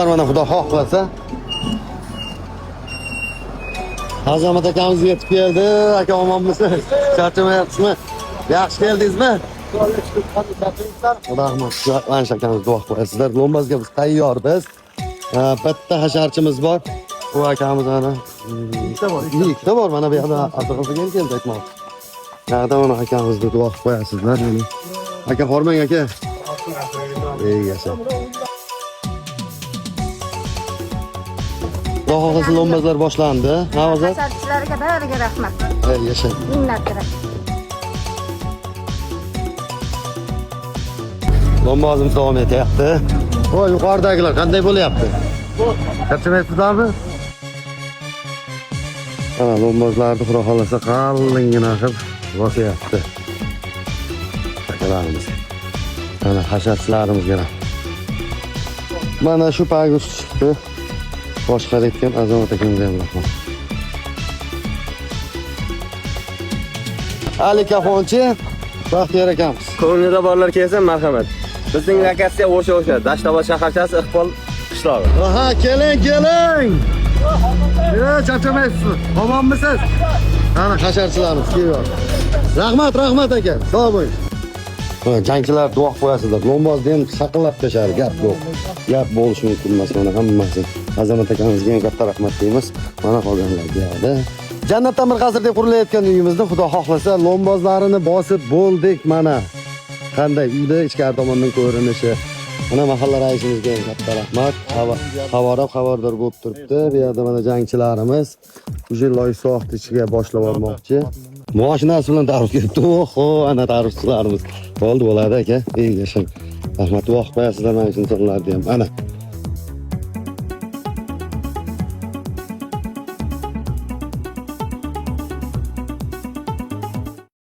Dostlar, mana xudo xohlasa Azamat akamiz yetib keldi. Aka omonmisiz? Charchamayapsizmi? Yaxshi keldingizmi? Rahmat. Mana akamiz duo qilasizlar. Lombazga biz tayyormiz. Bitta hasharchimiz bor. Bu akamiz ana ikkita bor. Mana bu yerda atrofga keldi aytmoqchi. Yana mana akamizni duo qilib qo'yasizlar. Aka hormang aka. Ey yasha. Xudo xohlasa lombazlar boshlandi. Ha hozir? Hasharchilarga bariga rahmat. Ey yasha. Minnatlar. Lombozimiz davom etyapti. Voy, yuqoridagilar qanday bo'lyapti? Charchamayapsizlarmi? Ana lombozlarni xudo xohlasa qalingina qilib bosyapti. Akalarimiz. Mana hasharchilarimizga rahmat. Mana shu pagus chiqdi. Boshqarayotgan Azamat akamizga ham rahmat. Ali Kafonchi, Baxtiyor akamiz. Ko'nglida borlar kelsa marhamat. Bizning lokatsiya o'sha Dashtobod shaharchasi Iqbol qishlog'i. Aha, keling. Charchamayapsizmi? Omonmisiz? Ana hasharchilarimiz kelyapti. Rahmat aka. Sog' bo'ling. Jangchilar duo qo'yasizlar. Lombozni ham saqlab tashar, gap yo'q. Gap bo'lishi mumkin emas mana hammasi. Azamat akamizga ham katta rahmat deymiz. Mana qolganlarga yo'qda. Jannatdan bir qasr deb qurilayotgan uyimizni xudo xohlasa lombozlarini bosib bo'ldik mana. Qanday uyda ichkari tomondan ko'rinishi. Mana mahalla raisimizga ham katta rahmat. Xabardor bo'lib turibdi. Bu yerda mana jangchilarimiz уже loysoq ichiga boshlab olmoqchi. Mashinasi bilan tarif kelibdi. Oho, ana tarifchilarimiz. Bo'ldi bo'ladi aka. Ey yashang. Rahmat, vaqt qo'yasizlar mana shunaqalarni ham. Ana